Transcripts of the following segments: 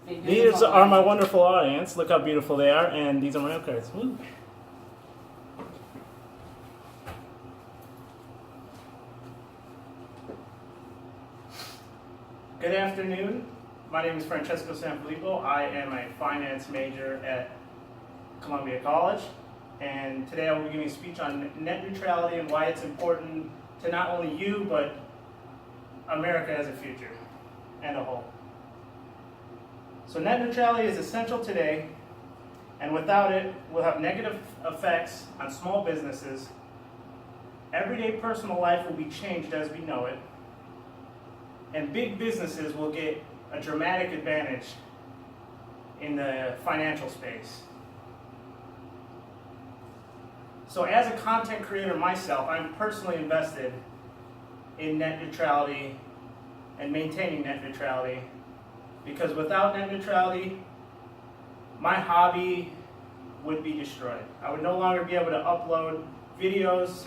These are my wonderful audience. Look how beautiful they are, and these are my note cards. Woo. Good afternoon. My name is Francesco Sanfilippo. I am a finance major at Columbia College, and today I will be giving a speech on net neutrality and why it's important to not only you, but America as a future and a whole. So net neutrality is essential today, and without it, we'll have negative effects on small businesses. Everyday personal life will be changed as we know it, and big businesses will get a dramatic advantage in the financial space. So as a content creator myself, I'm personally invested in net neutrality and maintaining net neutrality, because without net neutrality, my hobby would be destroyed. I would no longer be able to upload videos,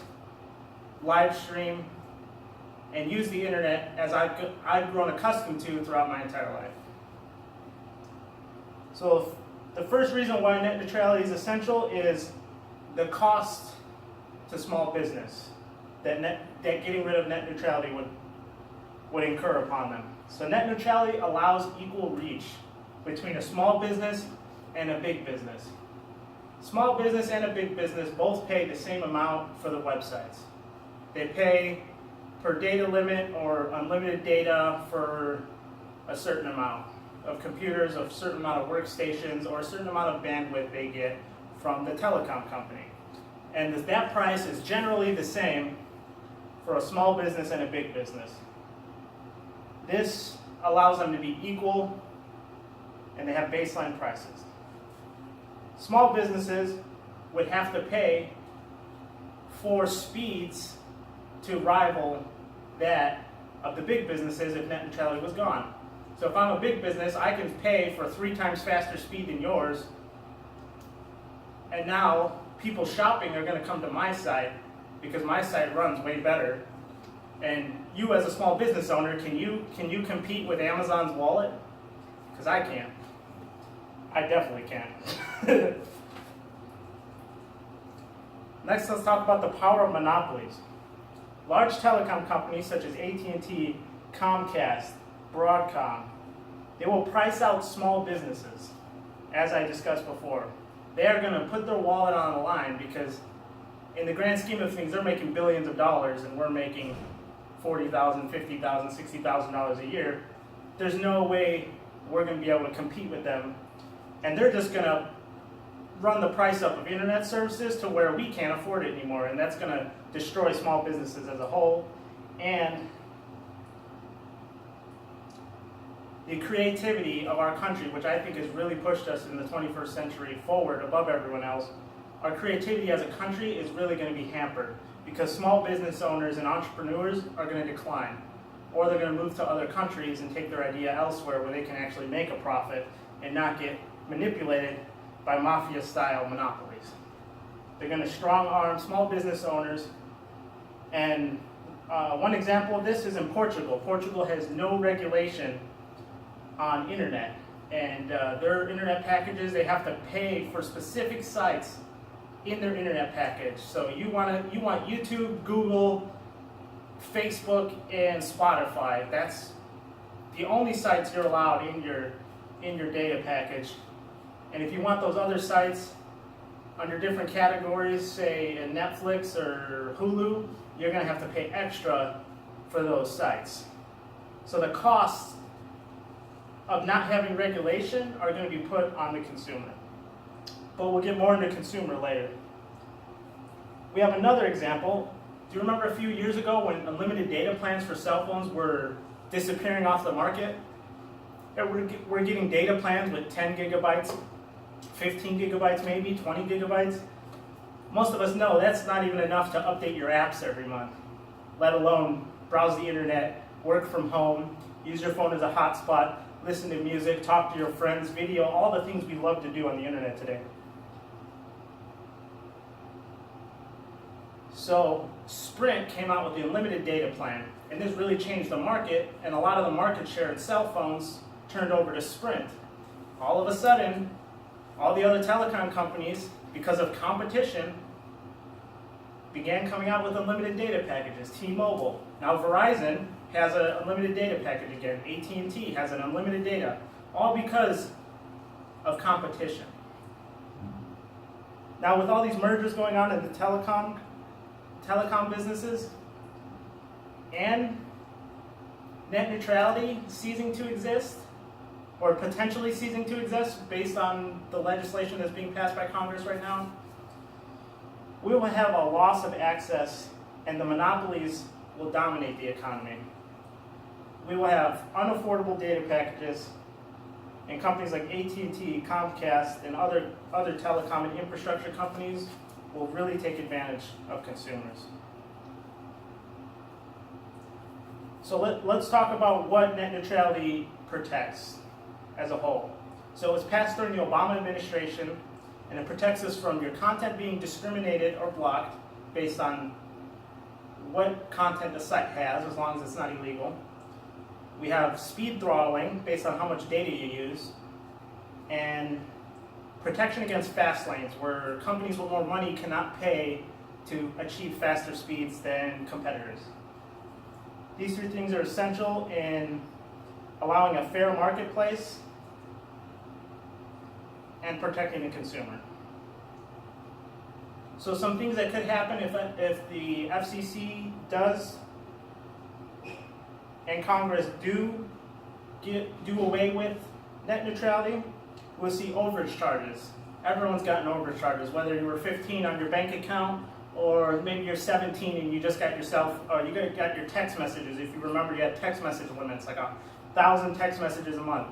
live stream, and use the internet as I've grown accustomed to throughout my entire life. So the first reason why net neutrality is essential is the cost to small business that getting rid of net neutrality would incur upon them. So net neutrality allows equal reach between a small business and a big business. Small business and a big business both pay the same amount for the websites. They pay per data limit or unlimited data for a certain amount of computers, a certain amount of workstations, or a certain amount of bandwidth they get from the telecom company. And that price is generally the same for a small business and a big business. This allows them to be equal, and they have baseline prices. Small businesses would have to pay for speeds to rival that of the big businesses if net neutrality was gone. So if I'm a big business, I can pay for 3 times faster speed than yours, and now people shopping are going to come to my site because my site runs way better. And you as a small business owner, can you compete with Amazon's wallet? Because I can't. I definitely can't. Next, let's talk about the power of monopolies. Large telecom companies such as AT&T, Comcast, Broadcom, they will price out small businesses, as I discussed before. They are going to put their wallet on the line because in the grand scheme of things, they're making billions of dollars and we're making $40,000, $50,000, $60,000 a year. There's no way we're going to be able to compete with them. And they're just going to run the price up of internet services to where we can't afford it anymore. And that's going to destroy small businesses as a whole. And the creativity of our country, which I think has really pushed us in the 21st century forward above everyone else, our creativity as a country is really going to be hampered because small business owners and entrepreneurs are going to decline, or they're going to move to other countries and take their idea elsewhere where they can actually make a profit and not get manipulated by mafia-style monopolies. They're going to strong-arm small business owners, and one example of this is in Portugal. Portugal has no regulation on internet, and their internet packages, they have to pay for specific sites in their internet package. So you want YouTube, Google, Facebook, and Spotify. That's the only sites you're allowed in your data package. And if you want those other sites under different categories, say in Netflix or Hulu, you're going to have to pay extra for those sites. So the costs of not having regulation are going to be put on the consumer. But we'll get more into consumer later. We have another example. Do you remember a few years ago when unlimited data plans for cell phones were disappearing off the market? We're getting data plans with 10 gigabytes, 15 gigabytes maybe, 20 gigabytes. Most of us know that's not even enough to update your apps every month, let alone browse the internet, work from home, use your phone as a hotspot, listen to music, talk to your friends, video, all the things we love to do on the internet today. So Sprint came out with the unlimited data plan, and this really changed the market, and a lot of the market share in cell phones turned over to Sprint. all of a sudden, all the other telecom companies, because of competition, began coming out with unlimited data packages. T-Mobile. Now Verizon has an unlimited data package again. AT&T has an unlimited data. All because of competition. Now with all these mergers going on in the telecom businesses, and net neutrality ceasing to exist, or potentially ceasing to exist based on the legislation that's being passed by Congress right now, we will have a loss of access and the monopolies will dominate the economy. We will have unaffordable data packages, and companies like AT&T, Comcast, and other telecom and infrastructure companies will really take advantage of consumers. So let's talk about what net neutrality protects as a whole. So it was passed during the Obama administration, and it protects us from your content being discriminated or blocked based on what content the site has, as long as it's not illegal. We have speed throttling based on how much data you use, and protection against fast lanes, where companies with more money cannot pay to achieve faster speeds than competitors. These three things are essential in allowing a fair marketplace and protecting the consumer. So some things that could happen if the FCC does and Congress do away with net neutrality, we'll see overage charges. Everyone's gotten overage charges, whether you were 15 on your bank account or maybe you're 17 and you just got yourself, or you got your text messages. If you remember, you had text message limits, like 1,000 text messages a month,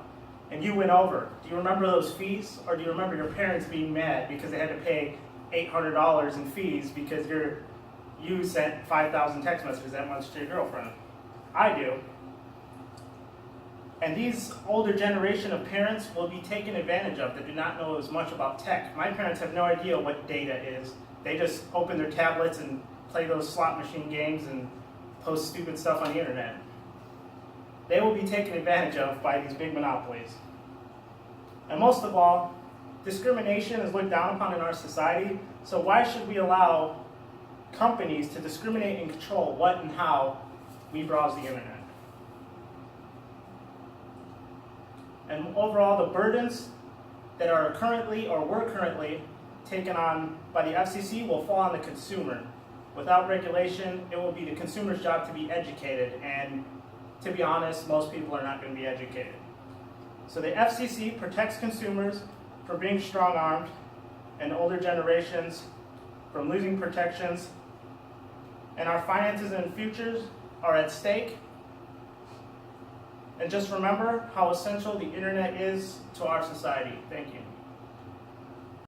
and you went over. Do you remember those fees, or do you remember your parents being mad because they had to pay $800 in fees because you sent 5,000 text messages that month to your girlfriend? I do. And these older generation of parents will be taken advantage of that do not know as much about tech. My parents have no idea what data is. They just open their tablets and play those slot machine games and post stupid stuff on the internet. They will be taken advantage of by these big monopolies. And most of all, discrimination is looked down upon in our society, so why should we allow companies to discriminate and control what and how we browse the internet? And overall, the burdens that are currently or were currently taken on by the FCC will fall on the consumer. Without regulation, it will be the consumer's job to be educated, and to be honest, most people are not going to be educated. So the FCC protects consumers from being strong-armed and older generations from losing protections, and our finances and futures are at stake. And just remember how essential the internet is to our society. Thank you.